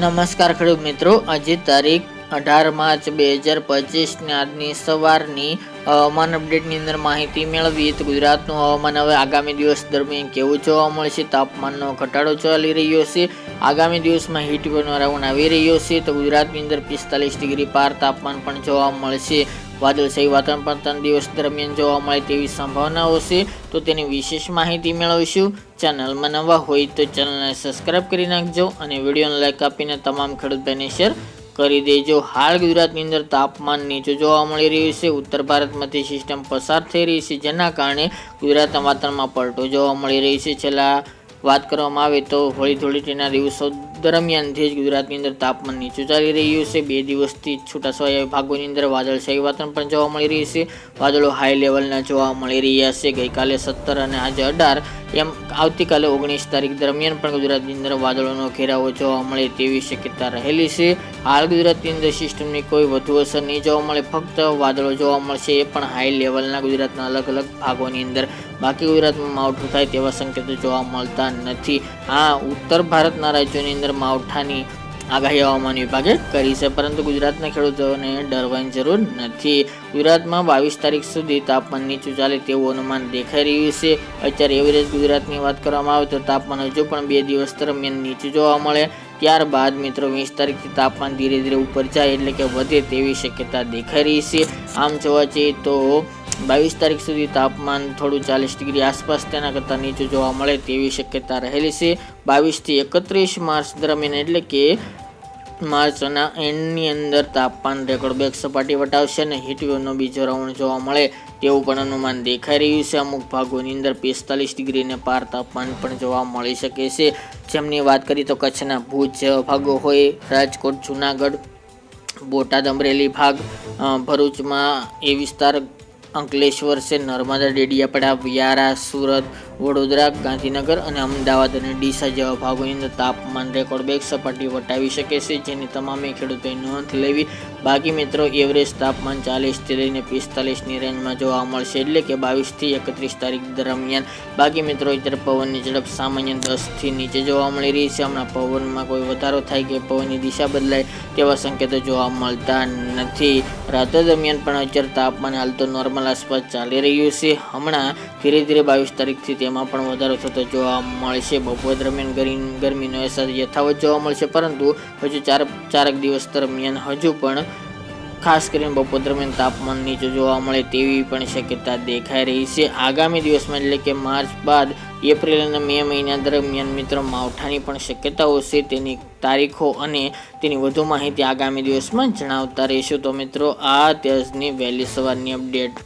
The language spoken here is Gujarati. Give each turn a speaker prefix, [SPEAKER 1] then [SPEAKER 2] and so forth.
[SPEAKER 1] નમસ્કાર ખેડૂત મિત્રો, આજે તારીખ 18 માર્ચ 2025 ને આજની સવારની હવામાન અપડેટની અંદર માહિતી મેળવીએ તો ગુજરાતનું હવામાન હવે આગામી દિવસ દરમિયાન કેવું જોવા મળશે. તાપમાનનો ઘટાડો ચાલી રહ્યો છે. આગામી દિવસમાં હીટ વેવનો રાઉન્ડ આવી રહ્યો છે તો ગુજરાતની અંદર 45 ડિગ્રી પાર તાપમાન પણ જોવા મળશે. વાદળછાયું વાતાવરણ પણ 3 દિવસ દરમિયાન જોવા મળે તેવી સંભાવનાઓ છે. તો તેની વિશેષ માહિતી મેળવીશું. ચેનલમાં નવા હોય તો ચેનલને સબસ્ક્રાઇબ કરી નાખજો અને વિડીયોને લાઈક આપીને તમામ ખેડૂત ભાઈને શેર કરી દેજો. હાલ ગુજરાતની અંદર તાપમાન નીચું જોવા મળી રહ્યું છે. ઉત્તર ભારતમાંથી સિસ્ટમ પસાર થઈ રહી છે, જેના કારણે ગુજરાતના વાતાવરણમાં પલટો જોવા મળી રહી છે. છેલ્લા વાત કરવામાં આવે તો હોળી ધૂળેટીના દિવસો દરમિયાનથી જ ગુજરાતની અંદર તાપમાન નીચું ચાલી રહ્યું છે. 2 દિવસથી છૂટાછવાયા ભાગોની અંદર વાદળછાયું વાતાવરણ પણ જોવા મળી રહ્યું છે. વાદળો હાઈ લેવલના જોવા મળી રહ્યા છે. ગઈકાલે 17 અને આજે 18 એમ આવતીકાલે 19 તારીખ દરમિયાન પણ ગુજરાતની અંદર વાદળોનો ઘેરાવો જોવા મળે તેવી શક્યતા રહેલી છે. હાલ ગુજરાતની અંદર સિસ્ટમની કોઈ વધુ અસર નહીં જોવા મળે, ફક્ત વાદળો જોવા મળશે, એ પણ હાઈ લેવલના ગુજરાતના અલગ અલગ ભાગોની અંદર. બાકી ગુજરાતમાં માવઠું થાય તેવા સંકેતો જોવા મળતા નથી. હા, ઉત્તર ભારતના રાજ્યોની અંદર માવઠાની આગાહી હવામાન વિભાગે કરી છે, પરંતુ ગુજરાતના ખેડૂતોને ડરવાની જરૂર નથી. ગુજરાતમાં 22 તારીખ સુધી તાપમાન નીચું ચાલે તેવું અનુમાન દેખાઈ રહ્યું છે. અત્યારે એવરેજ ગુજરાતની વાત કરવામાં આવે તો તાપમાન હજુ પણ 2 દિવસ દરમિયાન નીચું જોવા મળે. ત્યારબાદ મિત્રો 20 તારીખથી તાપમાન ધીરે ધીરે ઉપર જાય, એટલે કે વધે તેવી શક્યતા દેખાઈ રહી છે. આમ જોવા જઈએ તો 22 તારીખ સુધી તાપમાન થોડું 40 ડિગ્રી આસપાસ તેના કરતાં નીચું જોવા મળે તેવી શક્યતા રહેલી છે. 22 થી 31 માર્ચ દરમિયાન, એટલે કે માર્ચના એન્ડની અંદર તાપમાન રેકોર્ડ બ્રેક સપાટી વટાવશે અને હીટવેવનો બીજો રાઉન્ડ જોવા મળે તેવું પણ અનુમાન દેખાઈ રહ્યું છે. અમુક ભાગોની અંદર 45 ડિગ્રીને પાર તાપમાન પણ જોવા મળી શકે છે. જેમની વાત કરીએ તો કચ્છના ભુજ ભાગો હોય, રાજકોટ, જુનાગઢ, બોટાદ, અમરેલી ભાગ, ભરૂચમાં એ વિસ્તાર, અંકલેશ્વર છે, નર્મદા, ડેડિયાપાડા, વ્યારા, સુરત, વડોદરા, ગાંધીનગર અને અમદાવાદ અને ડીસા જેવા ભાગોની અંદર તાપમાન રેકોર્ડ બ્રેક સપાટી વટાવી શકે છે, જેની તમામે ખેડૂતોએ નોંધ લેવી. બાકી મિત્રો એવરેજ તાપમાન 40 થી લઈને 45ની રેન્જમાં જોવા મળશે, એટલે કે 22 થી 31 તારીખ દરમિયાન. બાકી મિત્રો અત્યારે પવનની ઝડપ સામાન્ય 10 થી નીચે જોવા મળી રહી છે. હમણાં પવનમાં કોઈ વધારો થાય કે પવનની દિશા બદલાય તેવા સંકેતો જોવા મળતા નથી. રાત્રે દરમિયાન પણ અત્યારે તાપમાન હાલ તો નોર્મલ આસપાસ ચાલી રહ્યું છે. હમણાં ધીરે ધીરે 22 તારીખથી તેમાં પણ વધારો થતો જોવા મળશે. બપોર દરમિયાન ગરમીનો અહેસાસ યથાવત જોવા મળશે, પરંતુ હજુ ચારક દિવસ દરમિયાન હજુ પણ ખાસ કરીને બપોર દરમિયાન તાપમાન નીચું જોવા મળે તેવી પણ શક્યતા દેખાઈ રહી છે. આગામી દિવસમાં, એટલે કે માર્ચ બાદ એપ્રિલ અને મે મહિના દરમિયાન મિત્રો માવઠાની પણ શક્યતાઓ છે. તેની તારીખો અને તેની વધુ માહિતી આગામી દિવસમાં જણાવતા રહીશું. તો મિત્રો આ અત્યારની વહેલી સવારની અપડેટ.